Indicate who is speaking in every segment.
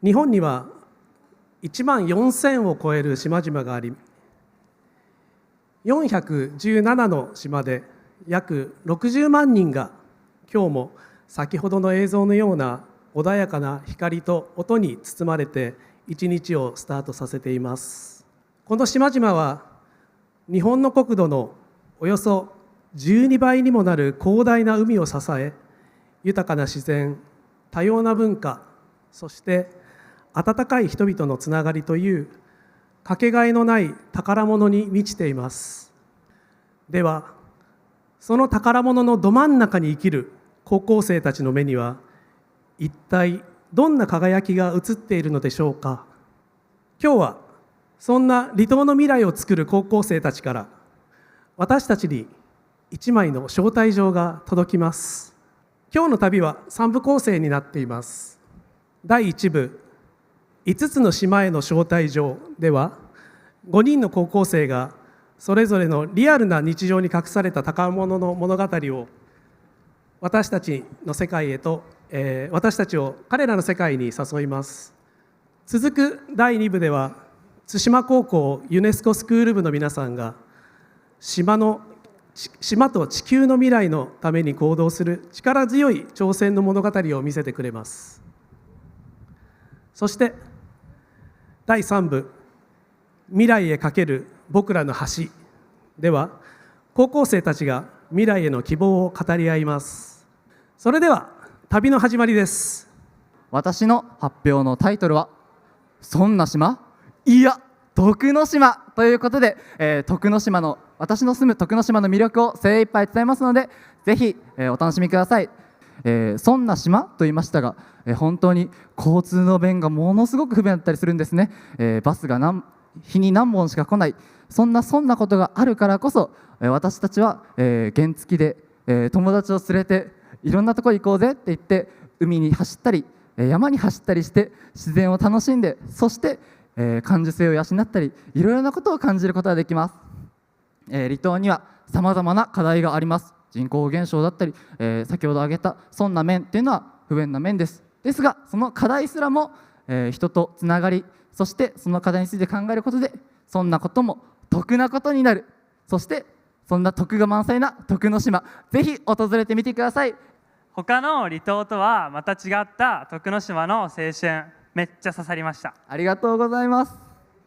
Speaker 1: 日本には1万4000を超える島々があり、417の島で約60万人が今日も先ほどの映像のような穏やかな光と音に包まれて一日をスタートさせています。この島々は日本の国土のおよそ12倍にもなる広大な海を支え、豊かな自然、多様な文化、そして温かい人々のつながりというかけがえのない宝物に満ちています。では、その宝物のど真ん中に生きる高校生たちの目には一体どんな輝きが映っているのでしょうか。今日はそんな離島の未来を作る高校生たちから私たちに一枚の招待状が届きます。今日の旅は3部構成になっています。第1部、5つの島への招待状では、5人の高校生がそれぞれのリアルな日常に隠された宝物の物語を私たちの世界へと、私たちを彼らの世界に誘います。続く第2部では、津島高校ユネスコスクール部の皆さんが島と地球の未来のために行動する力強い挑戦の物語を見せてくれます。そして第3部、未来へかける僕らの橋では、高校生たちが未来への希望を語り合います。それでは旅の始まりです。
Speaker 2: 私の発表のタイトルはそんな島、いや徳之島ということで、私の住む徳之島の魅力を精一杯伝えますので、ぜひ、お楽しみください。そんな島と言いましたが、本当に交通の便がものすごく不便だったりするんですね。バスが日に何本しか来ない、そんなことがあるからこそ、私たちは、原付で、友達を連れていろんなところ行こうぜって言って、海に走ったり山に走ったりして自然を楽しんで、そして、感受性を養ったり、いろいろなことを感じることができます。離島にはさまざまな課題があります。人口減少だったり、先ほど挙げたそんな面っていうのは不便な面です。ですが、その課題すらも、人とつながり、そしてその課題について考えることで、そんなことも得なことになる。そしてそんな得が満載な徳之島、ぜひ訪れてみてください。
Speaker 3: 他の離島とはまた違った徳之島の青春、めっちゃ刺さりました。
Speaker 2: ありがとうございます。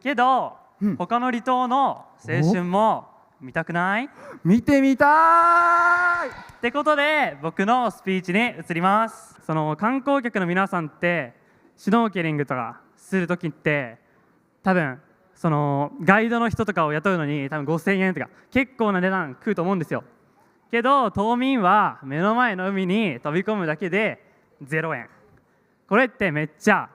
Speaker 3: けど、他の離島の青春も見たくない？
Speaker 2: 見てみたい
Speaker 3: ってことで、僕のスピーチに移ります。その観光客の皆さんってシュノーケリングとかするときって、多分そのガイドの人とかを雇うのに多分5000円とか結構な値段食うと思うんですよ。けど島民は目の前の海に飛び込むだけで0円。これってめっちゃ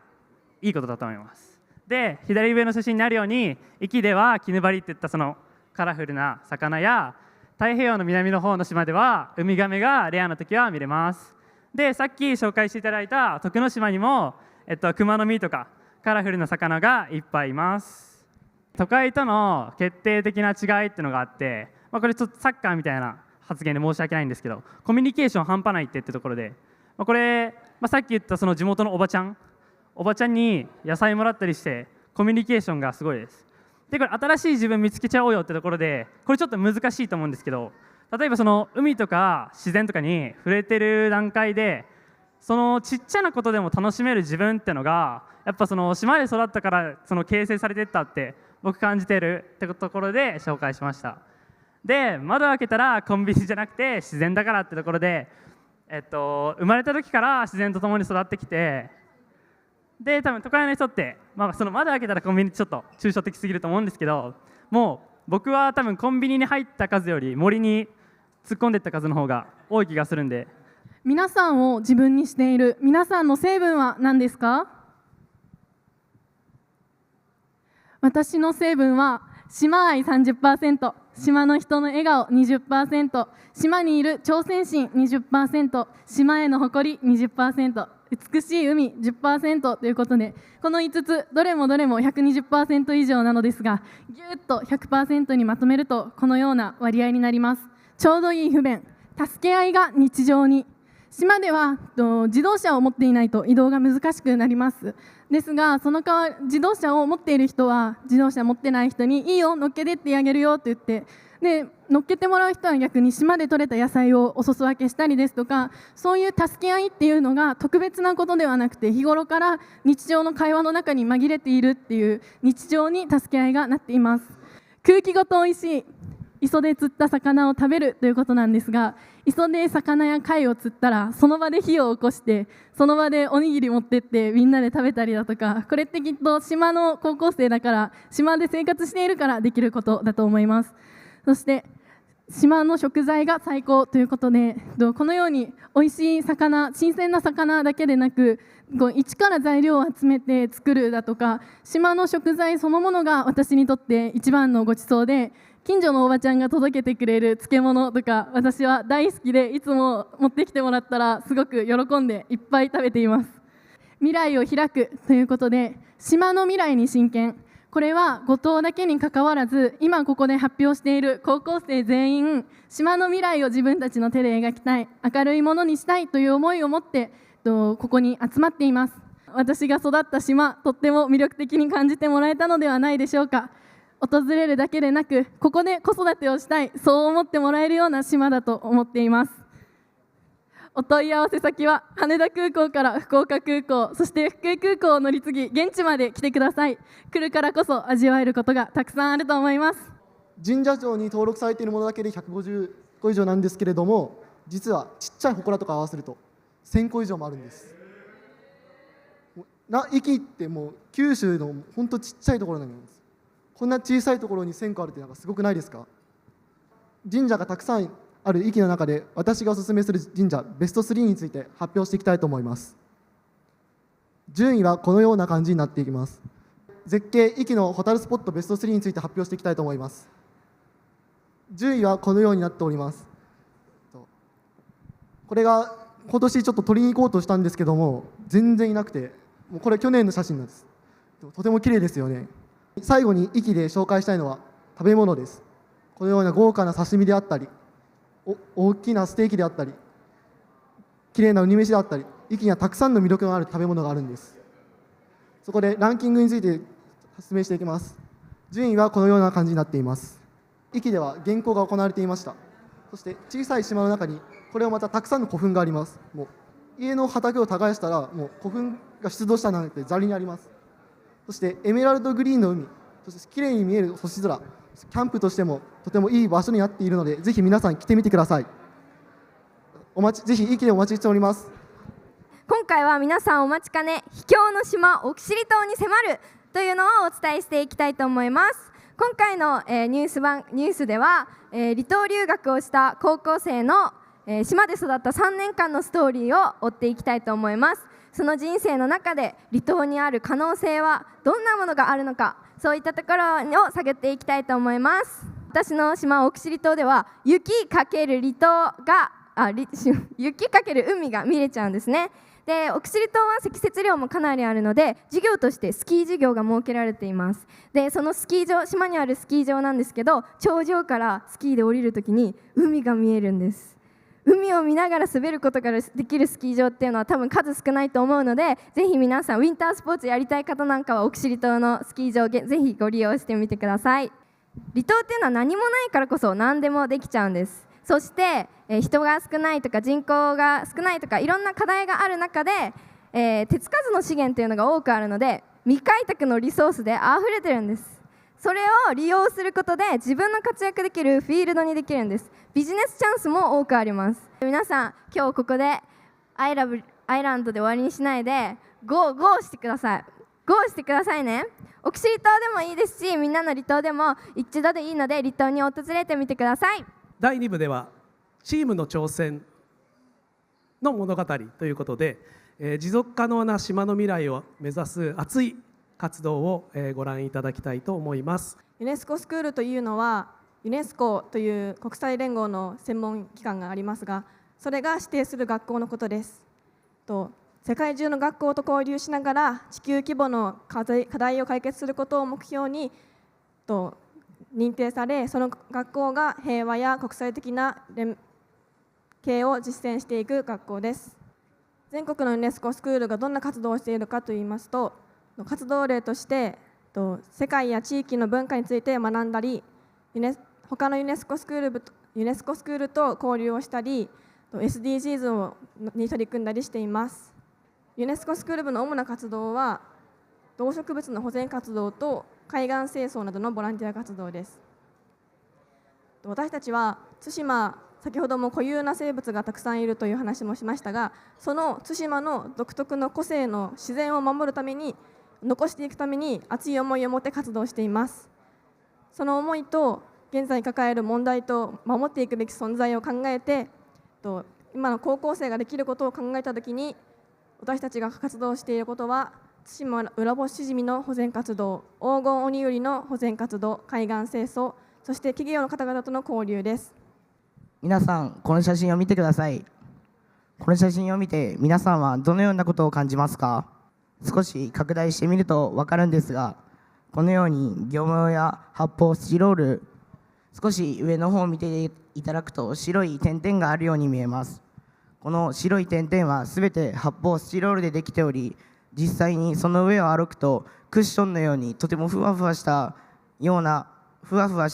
Speaker 3: いいことだと思います。で、左上の写真にあるように、壱岐ではキヌバリっていったそのカラフルな魚や、太平洋の南の方の島ではウミガメがレアな時は見れます。で、さっき紹介していただいた徳之島にも、クマノミとかカラフルな魚がいっぱいいます。都会との決定的な違いっていうのがあって、これちょっとサッカーみたいな発言で申し訳ないんですけど、コミュニケーション半端ないってところで、これ、さっき言ったその地元のおばちゃんに野菜もらったりしてコミュニケーションがすごいです。で、これ新しい自分見つけちゃおうよってところで、これちょっと難しいと思うんですけど、例えばその海とか自然とかに触れてる段階で、そのちっちゃなことでも楽しめる自分ってのが、やっぱその島で育ったからその形成されていったって僕感じてるってところで紹介しました。で、窓開けたらコンビニじゃなくて自然だからってところで、生まれた時から自然と共に育ってきて、で、多分都会の人って、その窓開けたらコンビニってちょっと抽象的すぎると思うんですけど、もう僕は多分コンビニに入った数より森に突っ込んでいった数の方が多い気がするんで。
Speaker 4: 皆さんを自分にしている皆さんの成分は何ですか？私の成分は島愛 30%、 島の人の笑顔 20%、 島にいる挑戦心 20%、 島への誇り 20%、 美しい海 10% ということで、この5つどれも 120% 以上なのですが、ぎゅっと 100% にまとめるとこのような割合になります。ちょうどいい不便、助け合いが日常に、島では自動車を持っていないと移動が難しくなります。ですがその代わり自動車を持っている人は自動車持ってない人にいいよ乗っけてってあげるよって言って、で乗っけてもらう人は逆に島で採れた野菜をお裾分けしたりですとか、そういう助け合いっていうのが特別なことではなくて日頃から日常の会話の中に紛れているっていう日常に助け合いがなっています。空気ごとおいしい磯で釣った魚を食べるということなんですが、磯で魚や貝を釣ったらその場で火を起こしてその場でおにぎり持ってってみんなで食べたりだとか、これってきっと島の高校生だから島で生活しているからできることだと思います。そして島の食材が最高ということで、このようにおいしい魚、新鮮な魚だけでなく一から材料を集めて作るだとか、島の食材そのものが私にとって一番のごちそうで、近所のおばちゃんが届けてくれる漬物とか私は大好きで、いつも持ってきてもらったらすごく喜んでいっぱい食べています。未来を開くということで、島の未来に真剣、これは五島だけにかかわらず今ここで発表している高校生全員、島の未来を自分たちの手で描きたい、明るいものにしたいという思いを持ってここに集まっています。私が育った島、とっても魅力的に感じてもらえたのではないでしょうか。訪れるだけでなくここで子育てをしたい、そう思ってもらえるような島だと思っています。お問い合わせ先は羽田空港から福岡空港、そして福井空港を乗り継ぎ現地まで来てください。来るからこそ味わえることがたくさんあると思います。
Speaker 5: 神社庁に登録されているものだけで150個以上なんですけれども、実はちっちゃい祠とか合わせると1000個以上もあるんです。壱岐ってもう九州のほんとちっちゃいところなんです。こんな小さいところに1000個あるってなんかすごくないですか。神社がたくさんある壱岐の中で私がおすすめする神社ベスト3について発表していきたいと思います。順位はこのような感じになっていきます。絶景壱岐のホタルスポットベスト3について発表していきたいと思います。順位はこのようになっております。これが今年ちょっと取りに行こうとしたんですけども全然いなくて、もうこれ去年の写真なんです。とても綺麗ですよね。最後に壱岐で紹介したいのは食べ物です。このような豪華な刺身であったり大きなステーキであったり綺麗なウニ飯であったり、壱岐にはたくさんの魅力のある食べ物があるんです。そこでランキングについて説明していきます。順位はこのような感じになっています。壱岐では原稿が行われていました。そして小さい島の中にこれをまたたくさんの古墳があります。もう家の畑を耕したらもう古墳が出土したなんてざりにあります。そしてエメラルドグリーンの海、そして綺麗に見える星空、キャンプとしてもとてもいい場所になっているので、ぜひ皆さん来てみてください。ぜひ壱岐でお待ちしております。
Speaker 6: 今回は皆さんお待ちかね、秘境の島奥尻島に迫るというのをお伝えしていきたいと思います。今回のニュースでは離島留学をした高校生の島で育った3年間のストーリーを追っていきたいと思います。その人生の中で離島にある可能性はどんなものがあるのか、そういったところを探っていきたいと思います。私の島奥尻島では雪×離島が雪×海が見れちゃうんですね。で奥尻島は積雪量もかなりあるので授業としてスキー授業が設けられています。でそのスキー場、島にあるスキー場なんですけど、頂上からスキーで降りるときに海が見えるんです。海を見ながら滑ることができるスキー場っていうのは多分数少ないと思うので、ぜひ皆さんウィンタースポーツやりたい方なんかは奥尻島のスキー場ぜひご利用してみてください。離島っていうのは何もないからこそ何でもできちゃうんです。そして人が少ないとか人口が少ないとかいろんな課題がある中で、手つかずの資源というのが多くあるので未開拓のリソースであふれてるんです。それを利用することで自分の活躍できるフィールドにできるんです。ビジネスチャンスも多くあります。皆さん今日ここでアイランドで終わりにしないでゴーしてください。ゴーしてくださいね。奥尻島でもいいですし、みんなの離島でも一度でいいので離島に訪れてみてください。
Speaker 1: 第2部ではチームの挑戦の物語ということで、持続可能な島の未来を目指す熱い活動をご覧いただきたいと思います。
Speaker 7: ユネスコスクールというのはユネスコという国際連合の専門機関がありますが、それが指定する学校のことです。世界中の学校と交流しながら地球規模の課題を解決することを目標に認定され、その学校が平和や国際的な経営を実践していく学校です。全国のユネスコスクールがどんな活動をしているかといいますと、活動例として世界や地域の文化について学んだり、他のユネスコスクールと交流をしたり、SDGs に取り組んだりしています。ユネスコスクール部の主な活動は動植物の保全活動と海岸清掃などのボランティア活動です。私たちは対馬、先ほども固有な生物がたくさんいるという話もしましたが、その対馬の独特の個性の自然を守るために、残していくために熱い思いを持って活動しています。その思いと現在抱える問題と守っていくべき存在を考えて、今の高校生ができることを考えたときに、私たちが活動していることは対馬浦干しじみの保全活動、黄金鬼ウリの保全活動、海岸清掃、そして企業の方々との交流です。
Speaker 8: 皆さん、この写真を見てください。この写真を見て皆さんはどのようなことを感じますか？少し拡大してみると分かるんですが、このように業務用や発泡スチロール、少し上の方を見ていただくと白い点々があるように見えます。この白い点々はすべて発泡スチロールでできており、実際にその上を歩くとクッションのようにとてもふわふわし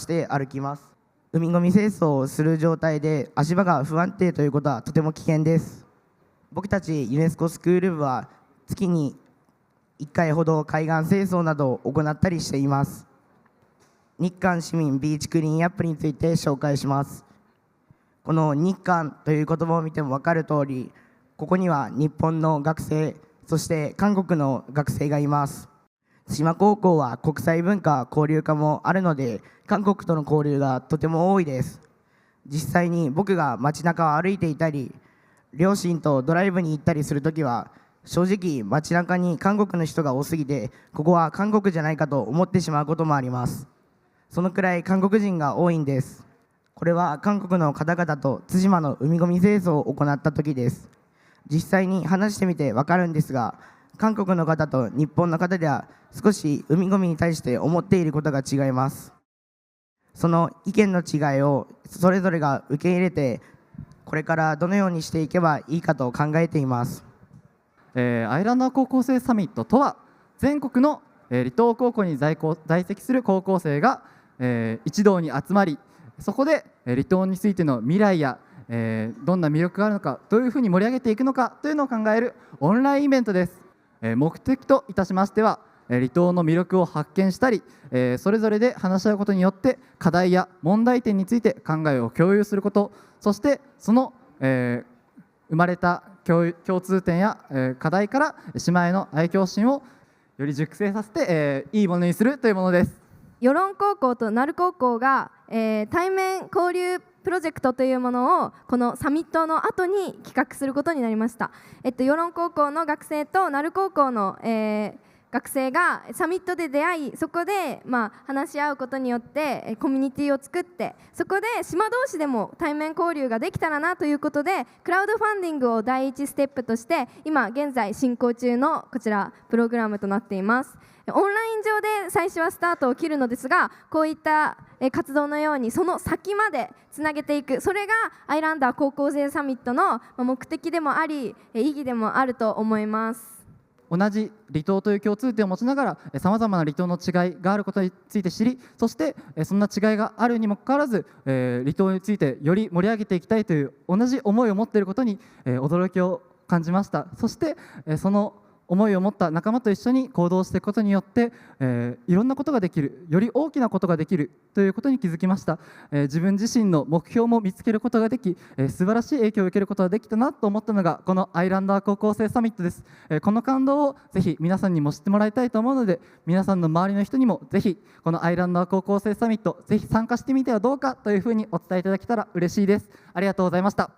Speaker 8: て歩きます。海ゴミ清掃をする状態で足場が不安定ということはとても危険です。僕たちユネスコスクール部は月に1回ほど海岸清掃などを行ったりしています。日韓市民ビーチクリーンアップについて紹介します。この日韓という言葉を見ても分かる通り、ここには日本の学生、そして韓国の学生がいます。対馬高校は国際文化交流科もあるので、韓国との交流がとても多いです。実際に僕が街中を歩いていたり、両親とドライブに行ったりするときは、正直街中に韓国の人が多すぎて、ここは韓国じゃないかと思ってしまうこともあります。そのくらい韓国人が多いんです。これは韓国の方々と対馬の海ゴミ清掃を行った時です。実際に話してみて分かるんですが、韓国の方と日本の方では少し海ゴミに対して思っていることが違います。その意見の違いをそれぞれが受け入れて、これからどのようにしていけばいいかと考えています。
Speaker 2: アイランダー高校生サミットとは、全国の離島高校に在籍する高校生が一堂に集まり、そこで離島についての未来やどんな魅力があるのか、どういうふうに盛り上げていくのかというのを考えるオンラインイベントです。目的といたしましては、離島の魅力を発見したり、それぞれで話し合うことによって課題や問題点について考えを共有すること、そしてその、生まれた共通点や課題から島への愛嬌心をより熟成させて、いいものにするというものです。
Speaker 6: 与論高校と鳴高校が、対面交流プロジェクトというものをこのサミットの後に企画することになりました。与論高校の学生と鳴高校の、学生がサミットで出会い、そこで、話し合うことによってコミュニティを作って、そこで島同士でも対面交流ができたらなということで、クラウドファンディングを第一ステップとして今現在進行中のこちらプログラムとなっています。オンライン上で最初はスタートを切るのですが、こういった活動のようにその先までつなげていく、それがアイランダー高校生サミットの目的でもあり、意義でもあると思います。
Speaker 2: 同じ離島という共通点を持ちながら、さまざまな離島の違いがあることについて知り、そしてそんな違いがあるにもかかわらず、離島についてより盛り上げていきたいという同じ思いを持っていることに驚きを感じました。そしてその思いを持った仲間と一緒に行動していくことによって、いろんなことができる、より大きなことができるということに気づきました。自分自身の目標も見つけることができ、素晴らしい影響を受けることができたなと思ったのがこのアイランダー高校生サミットです。この感動をぜひ皆さんにも知ってもらいたいと思うので、皆さんの周りの人にもぜひこのアイランダー高校生サミットぜひ参加してみてはどうかというふうにお伝えいただけたら嬉しいです。ありがとうございました。